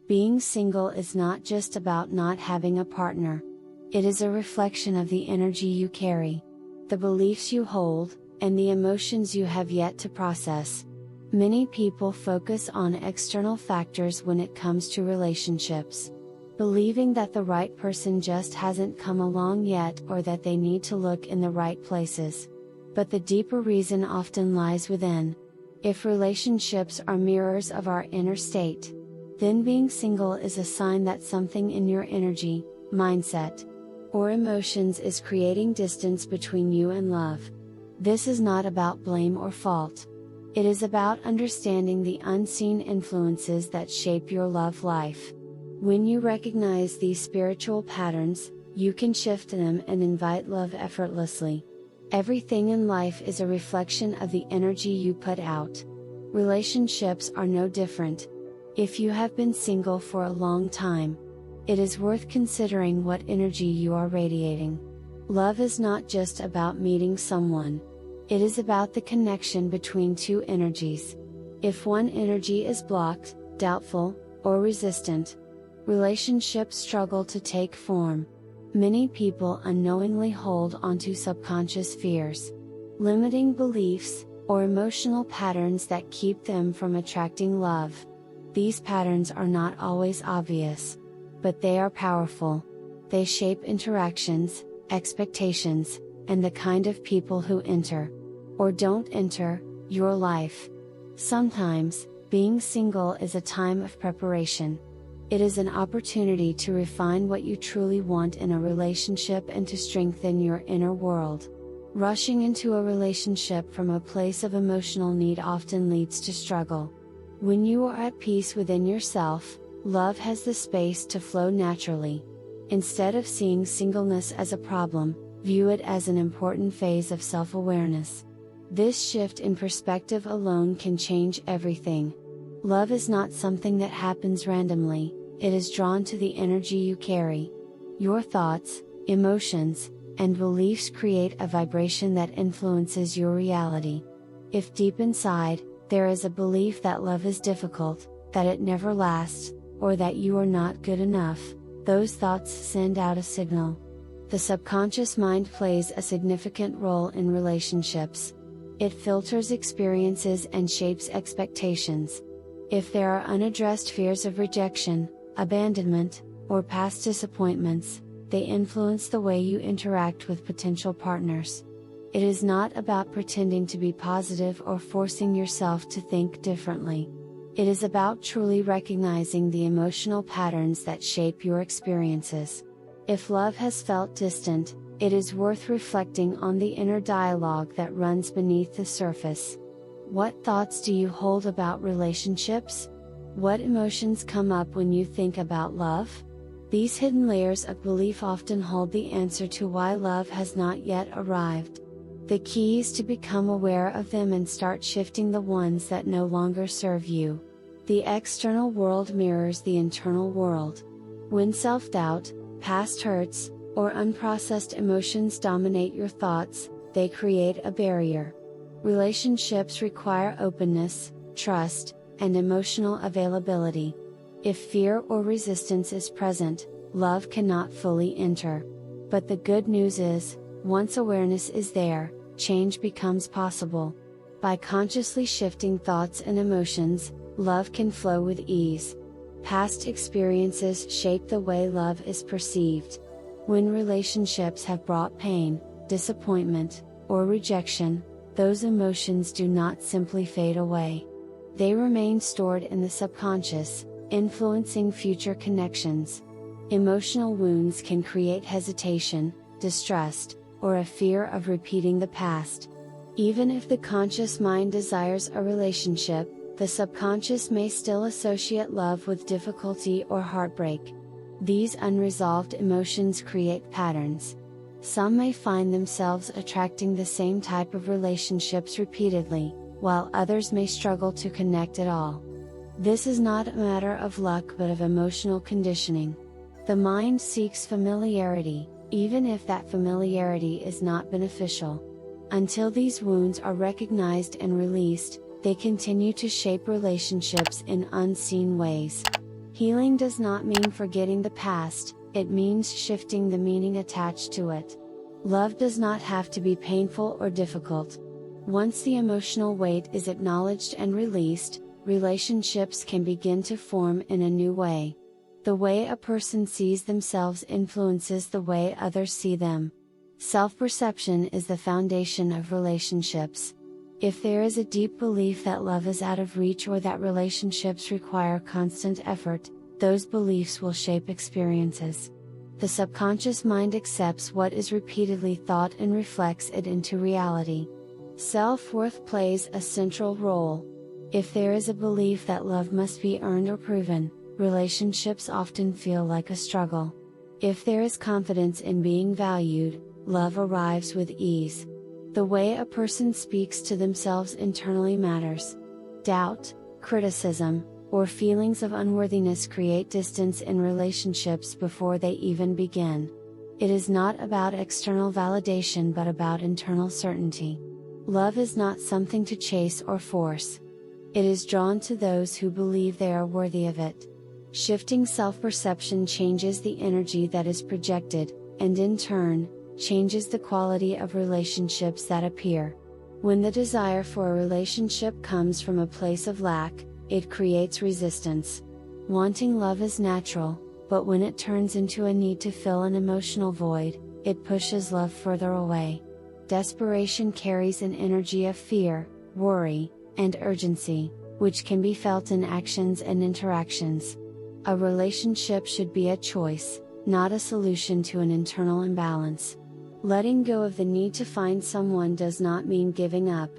Being single is not just about not having a partner. It is a reflection of the energy you carry, the beliefs you hold, and the emotions you have yet to process. Many people focus on external factors when it comes to relationships, believing that the right person just hasn't come along yet or that they need to look in the right places. But the deeper reason often lies within. If relationships are mirrors of our inner state, then being single is a sign that something in your energy, mindset, or emotions is creating distance between you and love. This is not about blame or fault. It is about understanding the unseen influences that shape your love life. When you recognize these spiritual patterns, you can shift them and invite love effortlessly. Everything in life is a reflection of the energy you put out. Relationships are no different. If you have been single for a long time, it is worth considering what energy you are radiating. Love is not just about meeting someone. It is about the connection between two energies. If one energy is blocked, doubtful, or resistant, relationships struggle to take form. Many people unknowingly hold onto subconscious fears, limiting beliefs, or emotional patterns that keep them from attracting love. These patterns are not always obvious, but they are powerful. They shape interactions, expectations, and the kind of people who enter, or don't enter, your life. Sometimes, being single is a time of preparation. It is an opportunity to refine what you truly want in a relationship and to strengthen your inner world. Rushing into a relationship from a place of emotional need often leads to struggle. When you are at peace within yourself, love has the space to flow naturally. Instead of seeing singleness as a problem, view it as an important phase of self-awareness. This shift in perspective alone can change everything. Love is not something that happens randomly, it is drawn to the energy you carry. Your thoughts, emotions, and beliefs create a vibration that influences your reality. If deep inside, there is a belief that love is difficult, that it never lasts, or that you are not good enough, those thoughts send out a signal. The subconscious mind plays a significant role in relationships. It filters experiences and shapes expectations. If there are unaddressed fears of rejection, abandonment, or past disappointments, they influence the way you interact with potential partners. It is not about pretending to be positive or forcing yourself to think differently. It is about truly recognizing the emotional patterns that shape your experiences. If love has felt distant, it is worth reflecting on the inner dialogue that runs beneath the surface. What thoughts do you hold about relationships? What emotions come up when you think about love? These hidden layers of belief often hold the answer to why love has not yet arrived. The key is to become aware of them and start shifting the ones that no longer serve you. The external world mirrors the internal world. When self-doubt, past hurts, or unprocessed emotions dominate your thoughts, they create a barrier. Relationships require openness, trust, and emotional availability. If fear or resistance is present, love cannot fully enter. But the good news is, once awareness is there, change becomes possible. By consciously shifting thoughts and emotions, love can flow with ease. Past experiences shape the way love is perceived. When relationships have brought pain, disappointment, or rejection, those emotions do not simply fade away. They remain stored in the subconscious, influencing future connections. Emotional wounds can create hesitation, distrust, or a fear of repeating the past. Even if the conscious mind desires a relationship, the subconscious may still associate love with difficulty or heartbreak. These unresolved emotions create patterns. Some may find themselves attracting the same type of relationships repeatedly, while others may struggle to connect at all. This is not a matter of luck but of emotional conditioning. The mind seeks familiarity, even if that familiarity is not beneficial. Until these wounds are recognized and released, they continue to shape relationships in unseen ways. Healing does not mean forgetting the past, it means shifting the meaning attached to it. Love does not have to be painful or difficult. Once the emotional weight is acknowledged and released, relationships can begin to form in a new way. The way a person sees themselves influences the way others see them. Self-perception is the foundation of relationships. If there is a deep belief that love is out of reach or that relationships require constant effort, those beliefs will shape experiences. The subconscious mind accepts what is repeatedly thought and reflects it into reality. Self-worth plays a central role. If there is a belief that love must be earned or proven, relationships often feel like a struggle. If there is confidence in being valued, love arrives with ease. The way a person speaks to themselves internally matters. Doubt, criticism, or feelings of unworthiness create distance in relationships before they even begin. It is not about external validation but about internal certainty. Love is not something to chase or force. It is drawn to those who believe they are worthy of it. Shifting self-perception changes the energy that is projected, and in turn, changes the quality of relationships that appear. When the desire for a relationship comes from a place of lack, it creates resistance. Wanting love is natural, but when it turns into a need to fill an emotional void, it pushes love further away. Desperation carries an energy of fear, worry, and urgency, which can be felt in actions and interactions. A relationship should be a choice, not a solution to an internal imbalance. Letting go of the need to find someone does not mean giving up.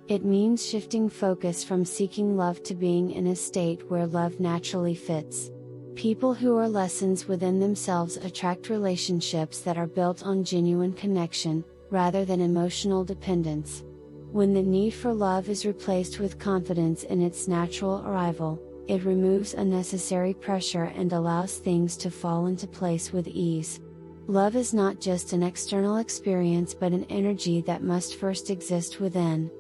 It means shifting focus from seeking love to being in a state where love naturally fits. People who are lessons within themselves attract relationships that are built on genuine connection, rather than emotional dependence. When the need for love is replaced with confidence in its natural arrival, it removes unnecessary pressure and allows things to fall into place with ease. Love is not just an external experience but an energy that must first exist within.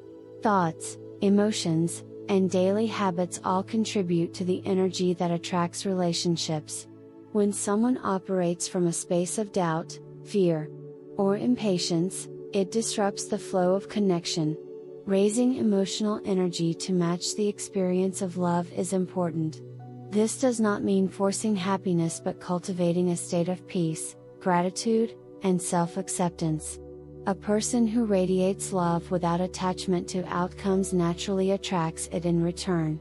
Thoughts, emotions, and daily habits all contribute to the energy that attracts relationships. When someone operates from a space of doubt, fear, or impatience, it disrupts the flow of connection. Raising emotional energy to match the experience of love is important. This does not mean forcing happiness but cultivating a state of peace, gratitude, and self-acceptance. A person who radiates love without attachment to outcomes naturally attracts it in return.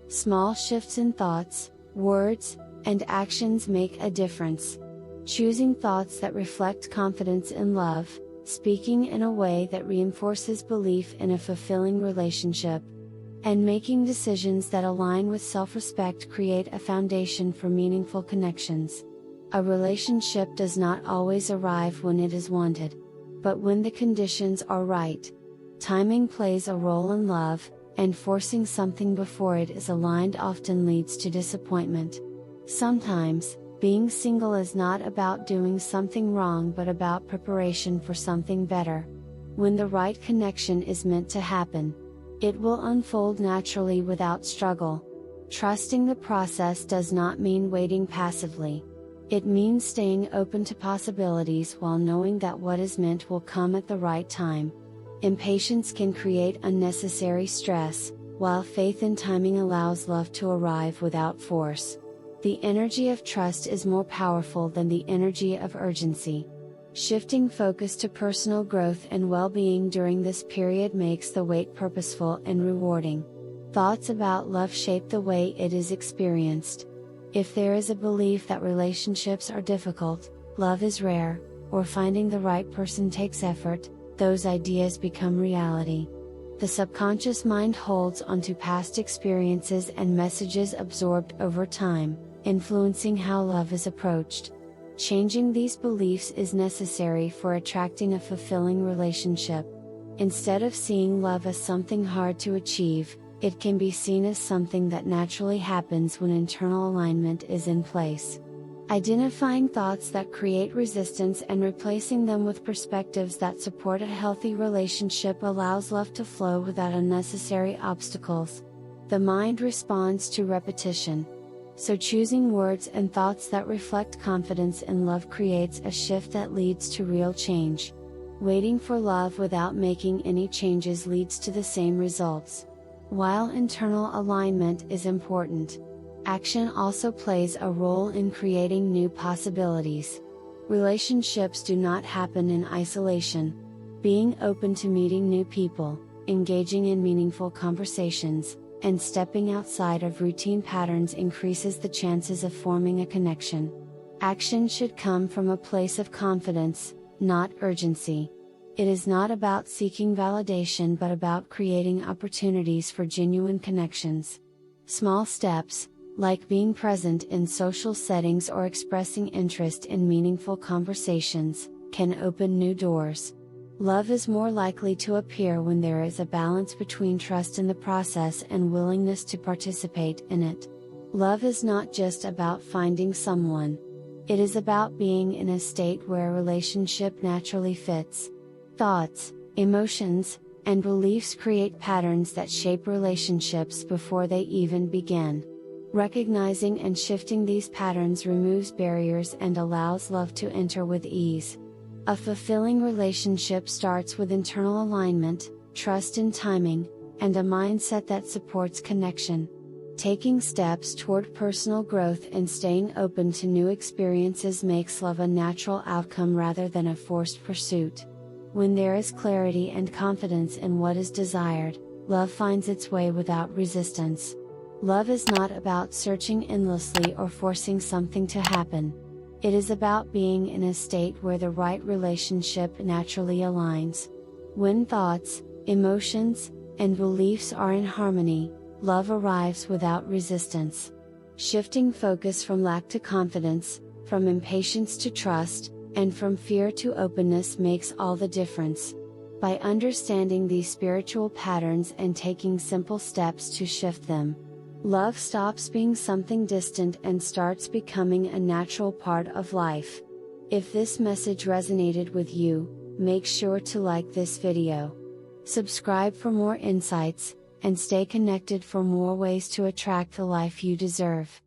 Small shifts in thoughts, words, and actions make a difference. Choosing thoughts that reflect confidence in love, speaking in a way that reinforces belief in a fulfilling relationship, and making decisions that align with self-respect create a foundation for meaningful connections. A relationship does not always arrive when it is wanted, but when the conditions are right. Timing plays a role in love, and forcing something before it is aligned often leads to disappointment. Sometimes, being single is not about doing something wrong but about preparation for something better. When the right connection is meant to happen, it will unfold naturally without struggle. Trusting the process does not mean waiting passively. It means staying open to possibilities while knowing that what is meant will come at the right time. Impatience can create unnecessary stress, while faith in timing allows love to arrive without force. The energy of trust is more powerful than the energy of urgency. Shifting focus to personal growth and well-being during this period makes the wait purposeful and rewarding. Thoughts about love shape the way it is experienced. If there is a belief that relationships are difficult, love is rare, or finding the right person takes effort, those ideas become reality. The subconscious mind holds onto past experiences and messages absorbed over time, influencing how love is approached. Changing these beliefs is necessary for attracting a fulfilling relationship. Instead of seeing love as something hard to achieve, it can be seen as something that naturally happens when internal alignment is in place. Identifying thoughts that create resistance and replacing them with perspectives that support a healthy relationship allows love to flow without unnecessary obstacles. The mind responds to repetition. So choosing words and thoughts that reflect confidence in love creates a shift that leads to real change. Waiting for love without making any changes leads to the same results. While internal alignment is important, action also plays a role in creating new possibilities. Relationships do not happen in isolation. Being open to meeting new people, engaging in meaningful conversations, and stepping outside of routine patterns increases the chances of forming a connection. Action should come from a place of confidence, not urgency. It is not about seeking validation but about creating opportunities for genuine connections. Small steps, like being present in social settings or expressing interest in meaningful conversations, can open new doors. Love is more likely to appear when there is a balance between trust in the process and willingness to participate in it. Love is not just about finding someone. It is about being in a state where a relationship naturally fits. Thoughts, emotions, and beliefs create patterns that shape relationships before they even begin. Recognizing and shifting these patterns removes barriers and allows love to enter with ease. A fulfilling relationship starts with internal alignment, trust in timing, and a mindset that supports connection. Taking steps toward personal growth and staying open to new experiences makes love a natural outcome rather than a forced pursuit. When there is clarity and confidence in what is desired, love finds its way without resistance. Love is not about searching endlessly or forcing something to happen. It is about being in a state where the right relationship naturally aligns. When thoughts, emotions, and beliefs are in harmony, love arrives without resistance. Shifting focus from lack to confidence, from impatience to trust, and from fear to openness makes all the difference. By understanding these spiritual patterns and taking simple steps to shift them, love stops being something distant and starts becoming a natural part of life. If this message resonated with you, make sure to like this video. Subscribe for more insights, and stay connected for more ways to attract the life you deserve.